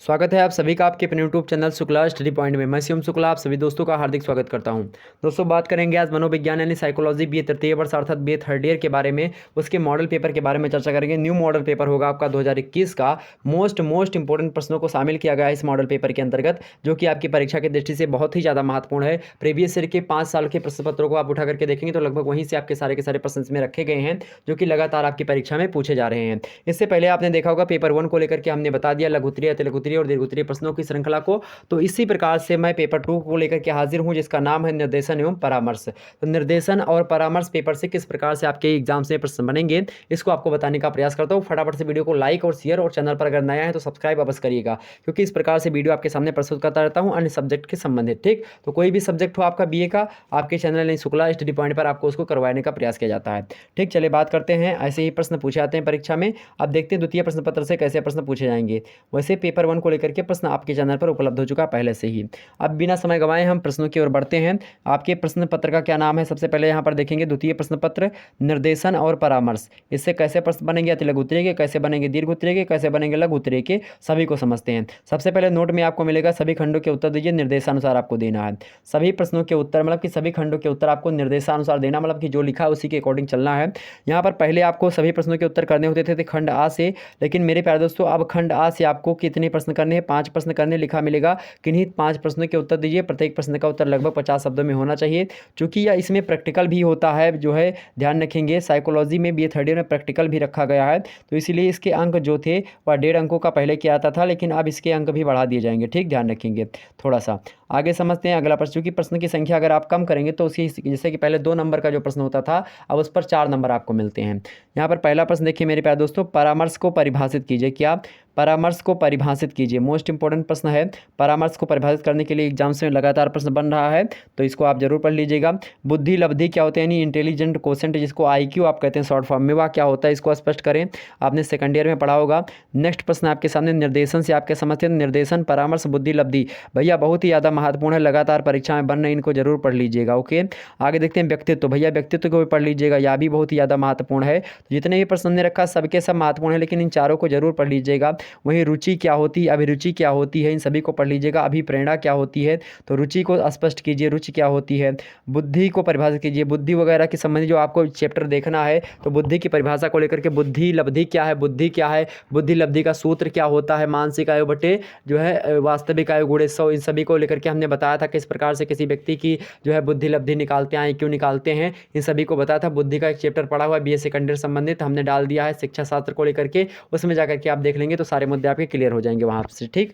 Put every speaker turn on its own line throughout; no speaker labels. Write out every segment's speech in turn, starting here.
स्वागत है आप सभी का आपके अपने YouTube channel Shukla study point में। मैं शिवम शुक्ला आप सभी दोस्तों का हार्दिक स्वागत करता हूं। दोस्तों बात करेंगे आज मनोविज्ञान यानी साइकोलॉजी बीए तृतीय वर्ष अर्थात बीए थर्ड ईयर के बारे में, उसके मॉडल पेपर के बारे में चर्चा करेंगे। न्यू मॉडल पेपर होगा आपका 2021 का। मोस्ट इंपोर्टेंट प्रश्नों को शामिल किया गया है इस मॉडल पेपर के अंतर्गत, जो कि आपकी परीक्षा की दृष्टि से बहुत ही ज़्यादा महत्वपूर्ण है। प्रीवियस ईयर के 5 साल के प्रश्न पत्रों को आप उठा करके देखेंगे तो लगभग वहीं से आपके सारे के सारे प्रश्न इसमें रखे गए हैं, जो कि लगातार आपकी परीक्षा में पूछे जा रहे हैं। इससे पहले आपने देखा होगा पेपर 1 को लेकर के हमने बता दिया लघुत्तरीय, अतिलघुत्तरीय और दीर्घोत्तरीय प्रश्नों की श्रृंखला को। तो इसी प्रकार से मैं पेपर 2 को लेकर के हाजिर हूं, जिसका नाम है निर्देशन एवं परामर्श। तो निर्देशन और परामर्श पेपर से किस प्रकार से आपके एग्जाम से प्रश्न बनेंगे, इसको आपको बताने का प्रयास करता हूं। फटाफट से वीडियो को लाइक और शेयर, और चैनल पर अगर नया है तो सब्सक्राइब अवश्य करिएगा, क्योंकि इस प्रकार से वीडियो आपके सामने प्रस्तुत करता रहता हूं अन्य सब्जेक्ट के संबंधित। ठीक, तो कोई भी सब्जेक्ट हो आपका बीए का, आपके चैनल नहीं शुक्ला स्टडी पॉइंट पर आपको उसको करवाने का प्रयास किया जाता है। ठीक, चलिए बात करते हैं। ऐसे ही प्रश्न पूछे जाते हैं परीक्षा में। अब देखते हैं द्वितीय प्रश्न पत्र से कैसे प्रश्न पूछे जाएंगे। वैसे पेपर 1 को लेकर के प्रश्न आपके चैनल पर उपलब्ध हो चुका पहले से ही। अब बिना समय गंवाए हम प्रश्नों की ओर बढ़ते हैं। आपके प्रश्न पत्र का क्या नाम है, सबसे पहले यहाँ पर देखेंगे द्वितीय प्रश्न पत्र निर्देशन और परामर्श। इससे कैसे प्रश्न बनेंगे, अति लघु उत्तरीय के, कैसे बनेंगे दीर्घ उत्तरीय के, कैसे बनेंगे लघु उत्तरीय के, सभी को समझते हैं। सबसे पहले नोट में आपको मिलेगा सभी खंडों के उत्तर दीजिए, निर्देशानुसार आपको देना है। सभी प्रश्नों के उत्तर मतलब कि सभी खंडों के उत्तर आपको निर्देशानुसार देना, मतलब कि जो लिखा है उसी के अकॉर्डिंग चलना है। यहाँ पर पहले आपको सभी प्रश्नों के उत्तर करने होते थे खंड आ से, लेकिन मेरे प्यारे दोस्तों अब खंड आ से आपको कितने प्रश्न करने हैं, 5 प्रश्न करने लिखा मिलेगा। किन्हीं 5 प्रश्नों के उत्तर दीजिए। प्रत्येक प्रश्न का उत्तर लगभग 50 शब्दों में होना चाहिए। चूंकि यह इसमें प्रैक्टिकल भी होता है, जो है ध्यान रखेंगे साइकोलॉजी में बीए थर्ड ईयर में प्रैक्टिकल भी रखा गया है, तो इसीलिए इसके अंक जो थे वह 1.5 अंकों का पहले किया आता था, लेकिन अब इसके अंक भी बढ़ा दिए जाएंगे। ठीक, ध्यान रखेंगे थोड़ा सा। आगे समझते हैं अगला प्रश्न। चूंकि प्रश्न की संख्या अगर आप कम करेंगे तो उसकी, जैसे कि पहले 2 नंबर का जो प्रश्न होता था, अब उस पर 4 नंबर आपको मिलते हैं। यहाँ पर पहला प्रश्न देखिए मेरे प्यारे दोस्तों, परामर्श को परिभाषित कीजिए। क्या? परामर्श को परिभाषित कीजिए। मोस्ट इंपोर्टेंट प्रश्न है। परामर्श को परिभाषित करने के लिए एग्जाम्स में लगातार प्रश्न बन रहा है, तो इसको आप जरूर पढ़ लीजिएगा। बुद्धि लब्धि क्या होते हैं, यानी इंटेलिजेंट कोशेंट, जिसको आईक्यू आप कहते हैं शॉर्ट फॉर्म में, वह क्या होता है, इसको स्पष्ट करें। आपने सेकंड ईयर में पढ़ा होगा। नेक्स्ट प्रश्न आपके सामने निर्देशन से आपके समझते हैं। निर्देशन, परामर्श, बुद्धि लब्धि, भैया बहुत ही ज़्यादा महत्वपूर्ण है, लगातार परीक्षा में बन रहे, इनको जरूर पढ़ लीजिएगा। ओके, आगे देखते हैं व्यक्तित्व। भैया व्यक्तित्व को भी पढ़ लीजिएगा, यह भी बहुत ही ज़्यादा महत्वपूर्ण है। जितने भी प्रश्न हमने रखा सबके सब महत्वपूर्ण है, लेकिन इन चारों को जरूर पढ़ लीजिएगा। वहीं रुचि क्या होती है, अभिरुचि क्या होती है, इन सभी को पढ़ लीजिएगा। अभिप्रेरणा क्या होती है, तो रुचि को स्पष्ट कीजिए, रुचि क्या होती है। बुद्धि को परिभाषित कीजिए, बुद्धि वगैरह के संबंधी जो आपको चैप्टर देखना है, तो बुद्धि की परिभाषा को लेकर के बुद्धि लब्धि क्या है, बुद्धि क्या है, बुद्धि लब्धि का सूत्र क्या होता है, मानसिक आयु बटे जो है वास्तविक आयु गुणे 100, इन सभी को लेकर के हमने बताया था किस प्रकार से किसी व्यक्ति की जो है बुद्धि लब्धि निकालते हैं, क्यों निकालते हैं, इन सभी को बताया था। बुद्धि का एक चैप्टर पढ़ा हुआ है बीए सेकंड ईयर संबंधित, हमने डाल दिया है शिक्षा शास्त्र को लेकर के, उसमें जाकर के आप देख लेंगे तो सारे मुद्दे आपके क्लियर हो जाएंगे वहाँ से। ठीक,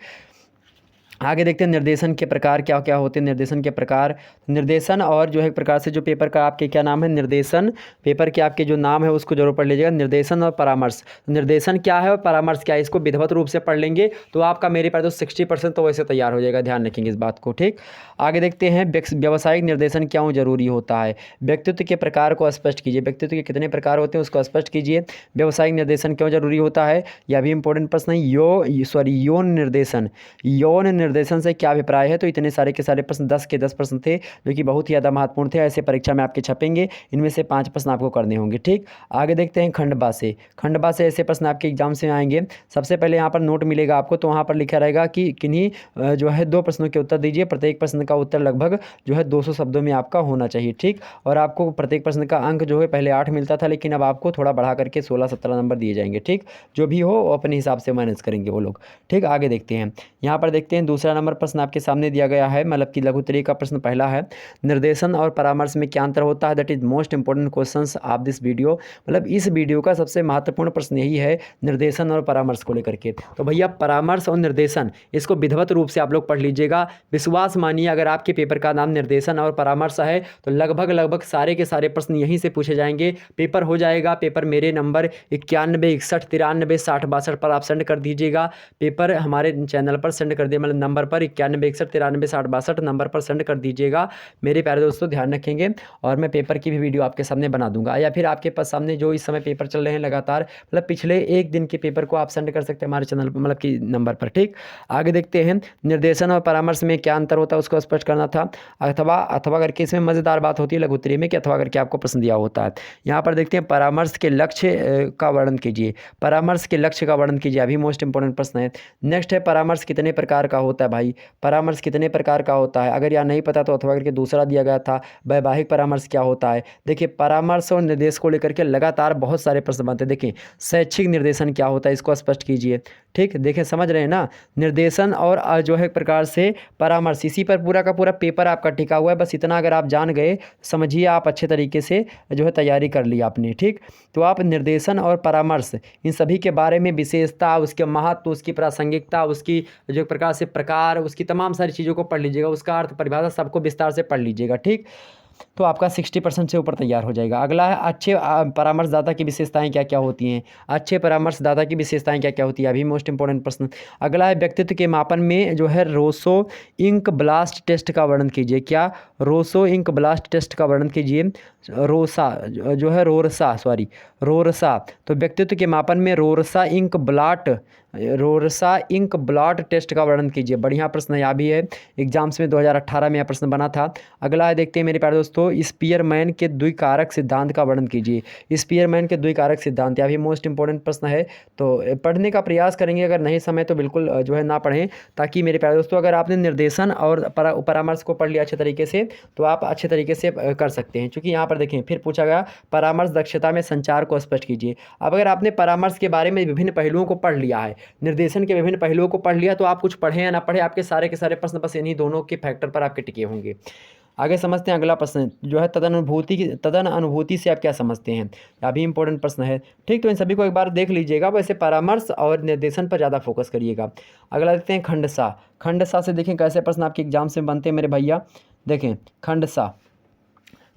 आगे देखते हैं निर्देशन के प्रकार क्या क्या होते हैं। निर्देशन के प्रकार, निर्देशन और जो है एक प्रकार से जो पेपर का आपके क्या नाम है, निर्देशन पेपर के आपके जो नाम है उसको जरूर पढ़ लीजिएगा। निर्देशन और परामर्श, निर्देशन क्या है और परामर्श क्या है, इसको विधिवत रूप से पढ़ लेंगे तो आपका मेरे पास तो 60% तो वैसे तैयार हो जाएगा। ध्यान रखेंगे इस बात को। ठीक, आगे देखते हैं व्यावसायिक निर्देशन क्यों जरूरी होता है। व्यक्तित्व के प्रकार को स्पष्ट कीजिए, व्यक्तित्व के कितने प्रकार होते हैं उसको स्पष्ट कीजिए। व्यावसायिक निर्देशन क्यों जरूरी होता है, यह भी इंपॉर्टेंट प्रश्न है। यौन निर्देशन, यौन निर्देशन से क्या अभिप्राय है, तो इतने सारे के सारे प्रश्न 10 के 10 प्रश्न थे, जो कि बहुत ही ज़्यादा महत्वपूर्ण थे। ऐसे परीक्षा में आपके छपेंगे, इनमें से 5 प्रश्न आपको करने होंगे। ठीक, आगे देखते हैं खंडबा से। खंडबा से ऐसे प्रश्न आपके एग्जाम से आएंगे। सबसे पहले यहाँ पर नोट मिलेगा आपको, तो वहाँ पर लिखा रहेगा कि किन्हीं जो है 2 प्रश्नों के उत्तर दीजिए। प्रत्येक प्रश्न का उत्तर लगभग जो है 200 शब्दों में आपका होना चाहिए। ठीक, और आपको प्रत्येक प्रश्न का अंक जो है पहले 8 मिलता था, लेकिन अब आपको थोड़ा बढ़ा करके 16-17 नंबर दिए जाएंगे। ठीक, जो भी हो वो अपने हिसाब से मैनेज करेंगे वो लोग। ठीक, आगे देखते हैं। यहाँ पर देखते हैं दूसरा नंबर प्रश्न आपके सामने दिया गया है, मतलब कि लघु उत्तरीय का प्रश्न पहला है। निर्देशन और परामर्श में क्या अंतर होता है, that is most important questions of this video. मतलब इस वीडियो का सबसे महत्वपूर्ण प्रश्न यही है, निर्देशन और परामर्श को लेकर के। तो भैया परामर्श और निर्देशन इसको विधिवत रूप से आप लोग पढ़ लीजिएगा। विश्वास मानिए अगर आपके पेपर का नाम निर्देशन और परामर्श है तो लगभग सारे के सारे प्रश्न यहीं से पूछे जाएंगे। पेपर हो जाएगा। पेपर मेरे नंबर 91 61 93 60 62 पर आप सेंड कर दीजिएगा। पेपर हमारे चैनल पर सेंड कर दिए, मतलब नंबर पर 9161636062 नंबर पर सेंड कर दीजिएगा मेरे प्यारे दोस्तों, ध्यान रखेंगे। और मैं पेपर की भी वीडियो आपके सामने बना दूंगा, या फिर आपके पास सामने जो इस समय पेपर चल रहे हैं लगातार, मतलब पिछले एक दिन के पेपर को आप सेंड कर सकते हैं हमारे चैनल पर, मतलब कि नंबर पर। ठीक, आगे देखते हैं निर्देशन और परामर्श में क्या अंतर होता है उसको स्पष्ट करना था। अथवा अथवा करके इसमें मज़ेदार बात होती है लघु उत्तरीय में कि अथवा करके आपको प्रश्न दिया होता है। यहाँ पर देखते हैं परामर्श के लक्ष्य का वर्णन कीजिए। परामर्श के लक्ष्य का वर्णन कीजिए, अभी मोस्ट इंपॉर्टेंट प्रश्न है। नेक्स्ट है परामर्श कितने प्रकार का होता है भाई, परामर्श कितने प्रकार का होता है। अगर यहाँ नहीं पता तो अथवा करके दूसरा दिया गया था, वैवाहिक परामर्श क्या होता है। देखिए परामर्श और निर्देश को लेकर के लगातार बहुत सारे प्रश्न बनते हैं। देखिए शैक्षिक निर्देशन क्या होता है, इसको स्पष्ट कीजिए। ठीक, देखें समझ रहे हैं ना, निर्देशन और जो है एक प्रकार से परामर्श, इसी पर पूरा का पूरा पेपर आपका टिका हुआ है। बस इतना अगर आप जान गए, समझिए आप अच्छे तरीके से जो है तैयारी कर ली आपने। ठीक, तो आप निर्देशन और परामर्श इन सभी के बारे में विशेषता, उसके महत्व, उसकी प्रासंगिकता, उसकी जो एक प्रकार से प्रकार, उसकी तमाम सारी चीज़ों को पढ़ लीजिएगा, उसका अर्थ परिभाषा सबको विस्तार से पढ़ लीजिएगा। ठीक, तो आपका 60% से ऊपर तैयार हो जाएगा। अगला है अच्छे परामर्शदाता की विशेषताएं क्या क्या होती हैं। अच्छे परामर्शदाता की विशेषताएं क्या क्या होती है, अभी मोस्ट इंपॉर्टेंट प्रश्न। अगला है व्यक्तित्व के मापन में जो है रोसो इंक ब्लास्ट टेस्ट का वर्णन कीजिए। क्या, रोसो इंक ब्लास्ट टेस्ट का वर्णन कीजिए। रोसा जो है रोरसा, तो व्यक्तित्व के मापन में रोरसा इंक ब्लॉट टेस्ट का वर्णन कीजिए। बढ़िया प्रश्न यहाँ भी है, एग्जाम्स में 2018 में यह प्रश्न बना था। अगला है देखते हैं मेरे प्यारे दोस्तों, स्पीयरमैन के द्विकारक सिद्धांत का वर्णन कीजिए। स्पीयरमैन के द्विकारक सिद्धांत, यह भी मोस्ट इंपॉर्टेंट प्रश्न है, तो पढ़ने का प्रयास करेंगे। अगर नहीं समय तो बिल्कुल जो है ना पढ़ें, ताकि मेरे प्यारे दोस्तों अगर आपने निर्देशन और परामर्श को पढ़ लिया अच्छे तरीके से तो आप अच्छे तरीके से कर सकते हैं। क्योंकि यहाँ पर देखें फिर पूछा गया परामर्श दक्षता में संचार को स्पष्ट कीजिए। अब अगर आपने परामर्श के बारे में विभिन्न पहलुओं को पढ़ लिया है, निर्देशन के विभिन्न पहलुओं को पढ़ लिया, तो आप कुछ पढ़ें या ना पढ़ें, आपके सारे के सारे प्रश्न बस इन्हीं दोनों के फैक्टर पर आपके टिके होंगे। आगे समझते हैं अगला प्रश्न जो है तदन अनुभूति से आप क्या समझते हैं, यह भी इंपॉर्टेंट प्रश्न है। ठीक, तो इन सभी को एक बार देख लीजिएगा, वैसे परामर्श और निर्देशन पर ज़्यादा फोकस करिएगा। अगला देखते हैं खंडसा से देखें कैसे प्रश्न आपके एग्जाम से बनते हैं मेरे भैया। देखें खंडसा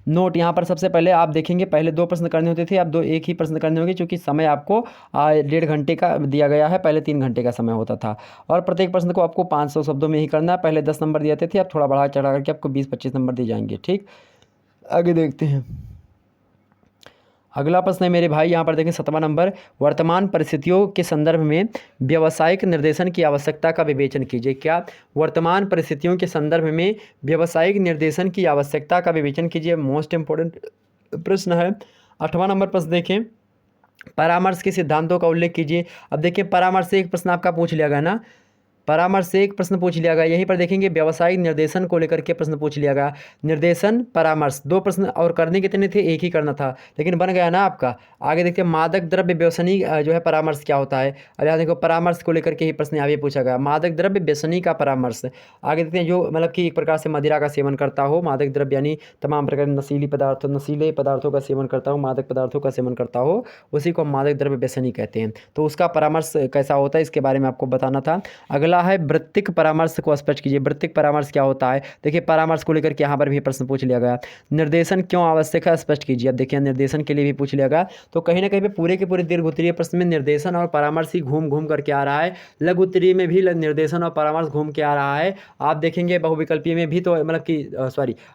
नोट, यहाँ पर सबसे पहले आप देखेंगे पहले 2 प्रश्न करने होते थे, अब एक ही प्रश्न करने होंगे, क्योंकि समय आपको 1.5 घंटे का दिया गया है, पहले 3 घंटे का समय होता था। और प्रत्येक प्रश्न को आपको 500 शब्दों में ही करना है। पहले 10 नंबर दिए थे, अब थोड़ा बढ़ा चढ़ा करके आपको 20-25 नंबर दिए जाएंगे। ठीक, आगे देखते हैं अगला प्रश्न है मेरे भाई, यहाँ पर देखें 7वां नंबर, वर्तमान परिस्थितियों के संदर्भ में व्यावसायिक निर्देशन की आवश्यकता का विवेचन कीजिए। क्या, वर्तमान परिस्थितियों के संदर्भ में व्यावसायिक निर्देशन की आवश्यकता का विवेचन कीजिए। मोस्ट इंपॉर्टेंट प्रश्न है। 8वां नंबर प्रश्न देखें, परामर्श के सिद्धांतों का उल्लेख कीजिए। अब देखिए परामर्श से एक प्रश्न आपका पूछ लिया गया ना, परामर्श से एक प्रश्न पूछ लिया गया। यहीं पर देखेंगे व्यावसायिक निर्देशन को लेकर के प्रश्न पूछ लिया गया। निर्देशन परामर्श 2 प्रश्न, और करने कितने थे, एक ही करना था, लेकिन बन गया ना आपका। आगे देखते हैं मादक द्रव्य व्यसनी जो है परामर्श क्या होता है। अब यहाँ देखो परामर्श को लेकर के ही प्रश्न यहाँ भी पूछा गया, मादक द्रव्य व्यसनी का परामर्श। आगे देखते हैं जो मतलब कि एक प्रकार से मदिरा का सेवन करता हो, मादक द्रव्य यानी तमाम प्रकार नशीले पदार्थों का सेवन करता हो, मादक पदार्थों का सेवन करता हो, उसी को मादक द्रव्य व्यसनी कहते हैं। तो उसका परामर्श कैसा होता है इसके बारे में आपको बताना था। अगला है वृत्तिक परामर्श को स्पष्ट कीजिए। वृत्तिक परामर्श क्या होता है, देखिए परामर्श को लेकर के यहाँ पर भी प्रश्न पूछ लिया गया। निर्देशन क्यों आवश्यक है, स्पष्ट कीजिए। अब देखिए निर्देशन के लिए भी पूछ लिया गया, तो कहीं ना कहीं पे पूरे के पूरे दीर्घ उत्तरीय प्रश्न में निर्देशन और परामर्श ही घूम घूम करके आ रहा है। लघु उत्तरीय में भी निर्देशन और परामर्श घूम के आ रहा है। आप देखेंगे बहुविकल्पीय में भी, तो मतलब कि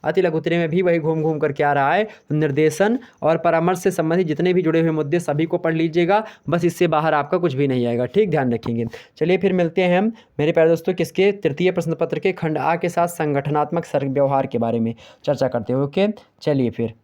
अति लघु उत्तरीय में भी वही घूम घूम करके आ रहा है। तो निर्देशन और परामर्श से संबंधित जितने भी जुड़े हुए मुद्दे सभी को पढ़ लीजिएगा, बस इससे बाहर आपका कुछ भी नहीं आएगा। ठीक, ध्यान रखेंगे। चलिए फिर मिलते हैं हम मेरे प्यारे दोस्तों किसके, तृतीय प्रश्न पत्र के खंड आ के साथ संगठनात्मक व्यवहार के बारे में चर्चा करते हैं। ओके, चलिए फिर।